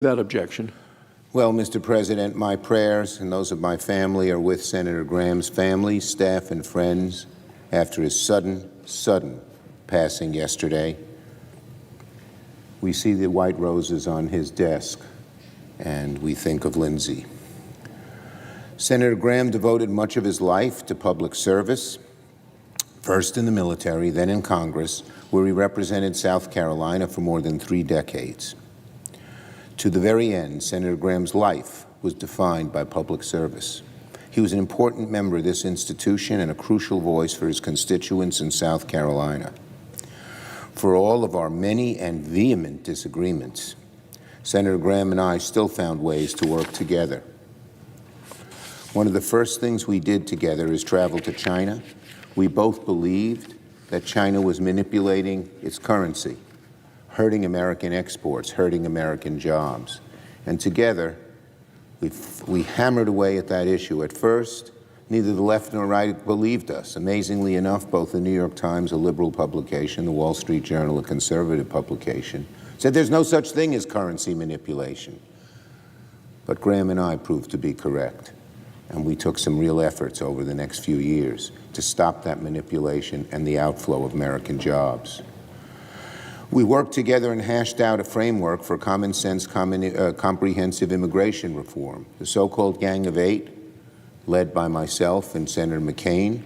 That objection. Well, Mr. President, my prayers and those of my family are with Senator Graham's family, staff, and friends after his sudden passing yesterday. We see the white roses on his desk, and we think of Lindsey. Senator Graham devoted much of his life to public service, first in the military, then in Congress, where he represented South Carolina for more than 3 decades. To the very end, Senator Graham's life was defined by public service. He was an important member of this institution and a crucial voice for his constituents in South Carolina. For all of our many and vehement disagreements, Senator Graham and I still found ways to work together. One of the first things we did together is travel to China. We both believed that China was manipulating its currency, hurting American exports, hurting American jobs. And together, we hammered away at that issue. At first, neither the left nor right believed us. Amazingly enough, both the New York Times, a liberal publication, the Wall Street Journal, a conservative publication, said there's no such thing as currency manipulation. But Graham and I proved to be correct. And we took some real efforts over the next few years to stop that manipulation and the outflow of American jobs. We worked together and hashed out a framework for common sense, comprehensive immigration reform. The so-called Gang of Eight, led by myself and Senator McCain,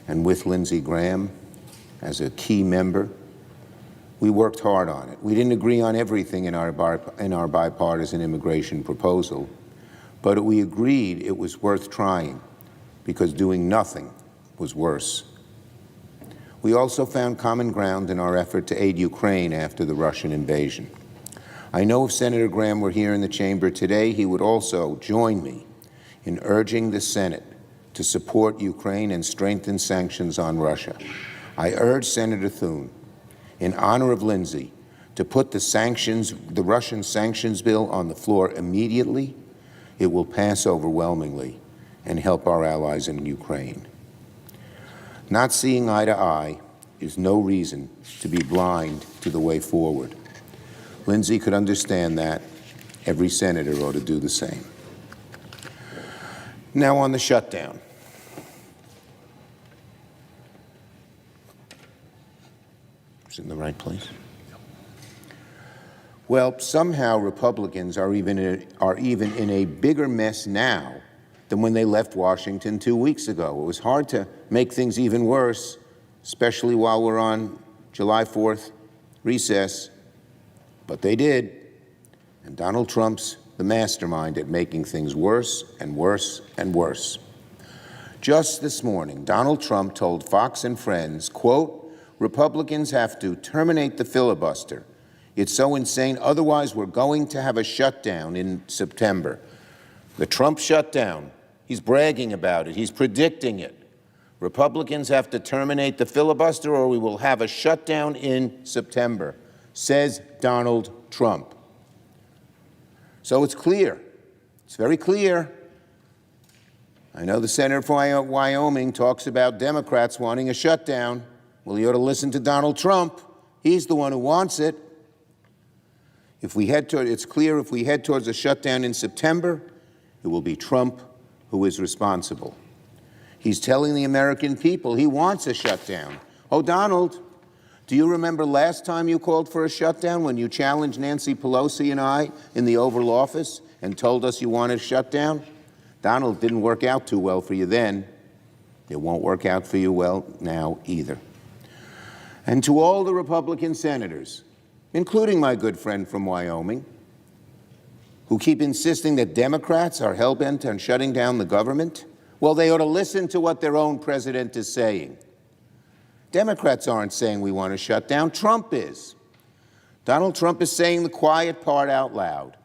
and with Lindsey Graham as a key member, we worked hard on it. We didn't agree on everything in our bipartisan immigration proposal, but we agreed it was worth trying because doing nothing was worse. We also found common ground in our effort to aid Ukraine after the Russian invasion. I know if Senator Graham were here in the chamber today, he would also join me in urging the Senate to support Ukraine and strengthen sanctions on Russia. I urge Senator Thune, in honor of Lindsey, to put the Russian sanctions bill on the floor immediately. It will pass overwhelmingly and help our allies in Ukraine. Not seeing eye to eye is no reason to be blind to the way forward. Lindsey could understand that. Every senator ought to do the same. Now on the shutdown. Is it in the right place? Well, somehow Republicans are even in a bigger mess now than when they left Washington 2 weeks ago. It was hard to make things even worse, especially while we're on July 4th recess, but they did. And Donald Trump's the mastermind at making things worse and worse and worse. Just this morning, Donald Trump told Fox and Friends, quote, "Republicans have to terminate the filibuster. It's so insane, otherwise we're going to have a shutdown in September." The Trump shutdown. He's bragging about it. He's predicting it. Republicans have to terminate the filibuster or we will have a shutdown in September, says Donald Trump. So it's clear. It's very clear. I know the senator from Wyoming talks about Democrats wanting a shutdown. Well, you ought to listen to Donald Trump. He's the one who wants it. It's clear if we head towards a shutdown in September, it will be Trump who is responsible. He's telling the American people he wants a shutdown. Oh, Donald, do you remember last time you called for a shutdown when you challenged Nancy Pelosi and I in the Oval Office and told us you wanted a shutdown? Donald, didn't work out too well for you then. It won't work out for you well now either. And to all the Republican senators, including my good friend from Wyoming, who keep insisting that Democrats are hell-bent on shutting down the government, well, they ought to listen to what their own president is saying. Democrats aren't saying we want to shut down. Trump is. Donald Trump is saying the quiet part out loud.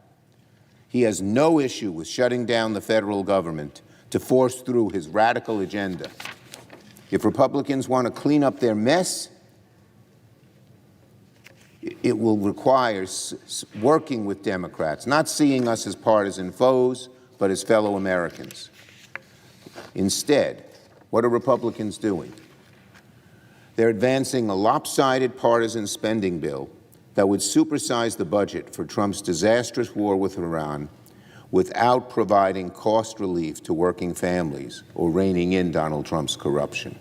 He has no issue with shutting down the federal government to force through his radical agenda. If Republicans want to clean up their mess, it will require working with Democrats, not seeing us as partisan foes, but as fellow Americans. Instead, what are Republicans doing? They're advancing a lopsided partisan spending bill that would supersize the budget for Trump's disastrous war with Iran without providing cost relief to working families or reining in Donald Trump's corruption.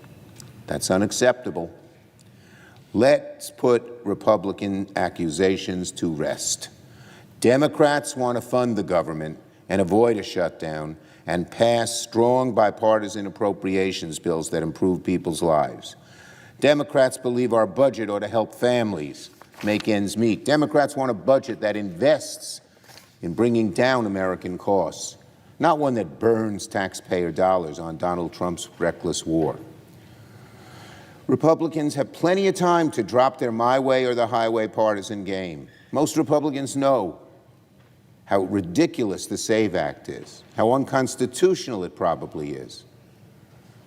That's unacceptable. Let's put Republican accusations to rest. Democrats want to fund the government and avoid a shutdown and pass strong bipartisan appropriations bills that improve people's lives. Democrats believe our budget ought to help families make ends meet. Democrats want a budget that invests in bringing down American costs, not one that burns taxpayer dollars on Donald Trump's reckless war. Republicans have plenty of time to drop their my way or the highway partisan game. Most Republicans know how ridiculous the SAVE Act is, how unconstitutional it probably is.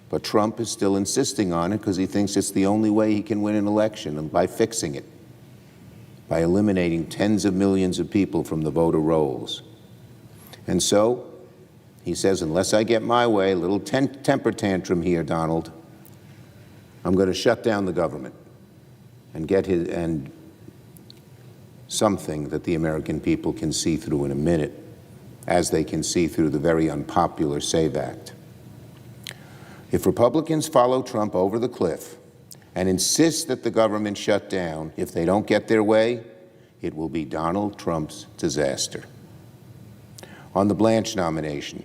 But Trump is still insisting on it because he thinks it's the only way he can win an election, and by fixing it, by eliminating tens of millions of people from the voter rolls. And so, he says, unless I get my way, a little temper tantrum here, Donald, I'm going to shut down the government and get something that the American people can see through in a minute, as they can see through the very unpopular SAVE Act. If Republicans follow Trump over the cliff and insist that the government shut down, if they don't get their way, it will be Donald Trump's disaster. On the Blanche nomination,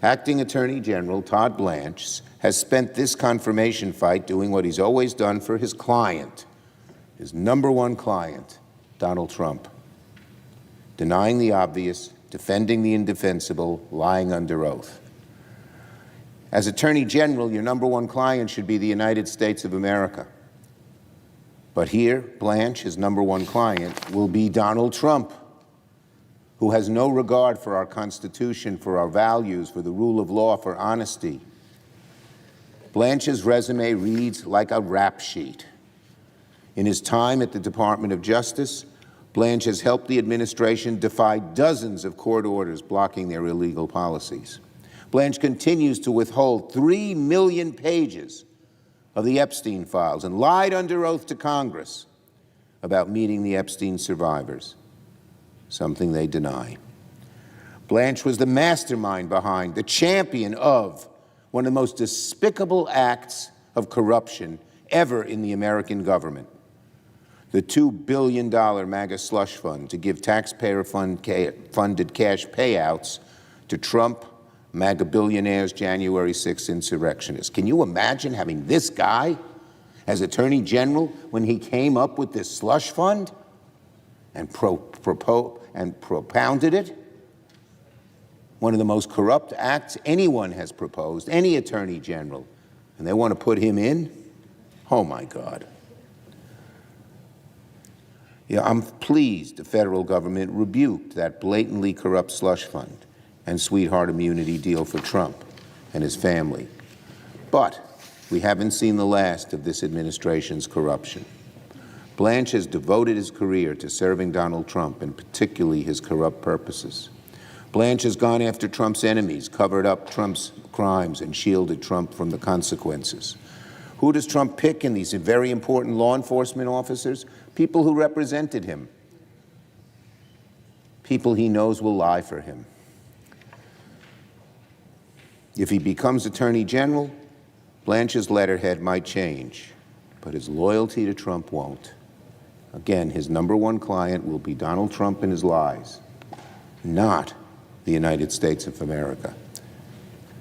Acting Attorney General Todd Blanche has spent this confirmation fight doing what he's always done for his client, his number one client, Donald Trump, denying the obvious, defending the indefensible, lying under oath. As Attorney General, your number one client should be the United States of America. But here, Blanche, his number one client, will be Donald Trump, who has no regard for our Constitution, for our values, for the rule of law, for honesty. Blanche's resume reads like a rap sheet. In his time at the Department of Justice, Blanche has helped the administration defy dozens of court orders blocking their illegal policies. Blanche continues to withhold 3 million pages of the Epstein files and lied under oath to Congress about meeting the Epstein survivors, something they deny. Blanche was the mastermind behind, the champion of, one of the most despicable acts of corruption ever in the American government, the $2 billion MAGA slush fund to give taxpayer-funded cash payouts to Trump, MAGA billionaires, January 6th insurrectionists. Can you imagine having this guy as Attorney General when he came up with this slush fund and propounded it? One of the most corrupt acts anyone has proposed, any Attorney General, and they want to put him in? Oh, my God. Yeah, I'm pleased the federal government rebuked that blatantly corrupt slush fund and sweetheart immunity deal for Trump and his family. But we haven't seen the last of this administration's corruption. Blanche has devoted his career to serving Donald Trump, and particularly his corrupt purposes. Blanche has gone after Trump's enemies, covered up Trump's crimes, and shielded Trump from the consequences. Who does Trump pick in these very important law enforcement officers? People who represented him. People he knows will lie for him. If he becomes Attorney General, Blanche's letterhead might change, but his loyalty to Trump won't. Again, his number one client will be Donald Trump and his lies, not the United States of America.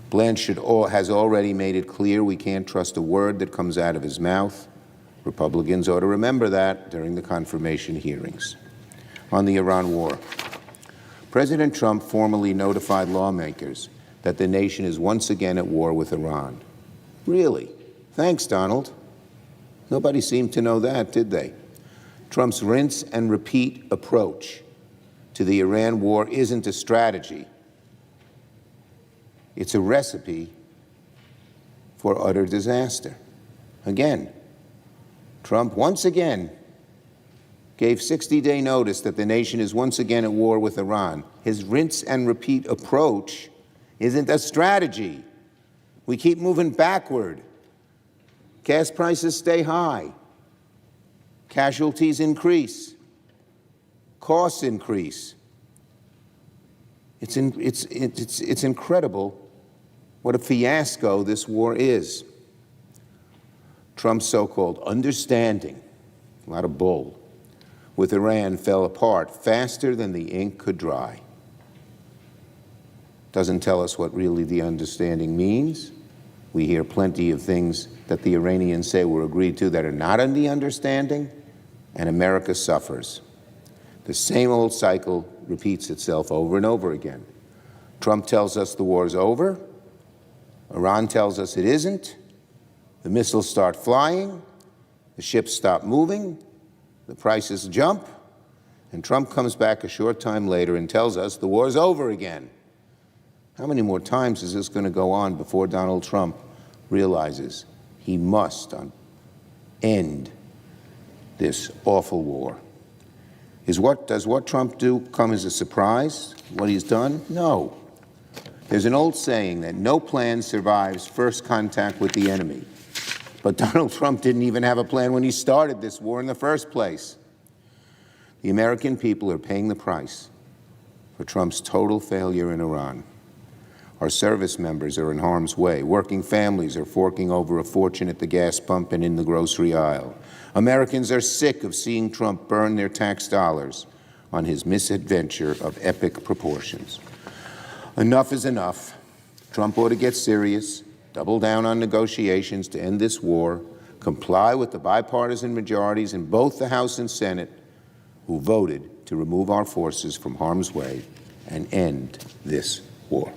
Blanche has already made it clear we can't trust a word that comes out of his mouth. Republicans ought to remember that during the confirmation hearings. On the Iran war, President Trump formally notified lawmakers that the nation is once again at war with Iran. Really? Thanks, Donald. Nobody seemed to know that, did they? Trump's rinse and repeat approach to the Iran war isn't a strategy. It's a recipe for utter disaster. Again, Trump once again gave 60-day notice that the nation is once again at war with Iran. His rinse and repeat approach isn't a strategy. We keep moving backward. Gas prices stay high. Casualties increase. Costs increase. It's incredible what a fiasco this war is. Trump's so-called understanding, a lot of bull, with Iran fell apart faster than the ink could dry. Doesn't tell us what really the understanding means. We hear plenty of things that the Iranians say were agreed to that are not in the understanding, and America suffers. The same old cycle repeats itself over and over again. Trump tells us the war's over. Iran tells us it isn't. The missiles start flying. The ships stop moving. The prices jump. And Trump comes back a short time later and tells us the war's over again. How many more times is this going to go on before Donald Trump realizes he must end this awful war? Does what Trump do come as a surprise, what he's done? No. There's an old saying that no plan survives first contact with the enemy. But Donald Trump didn't even have a plan when he started this war in the first place. The American people are paying the price for Trump's total failure in Iran. Our service members are in harm's way. Working families are forking over a fortune at the gas pump and in the grocery aisle. Americans are sick of seeing Trump burn their tax dollars on his misadventure of epic proportions. Enough is enough. Trump ought to get serious, double down on negotiations to end this war, comply with the bipartisan majorities in both the House and Senate who voted to remove our forces from harm's way and end this war.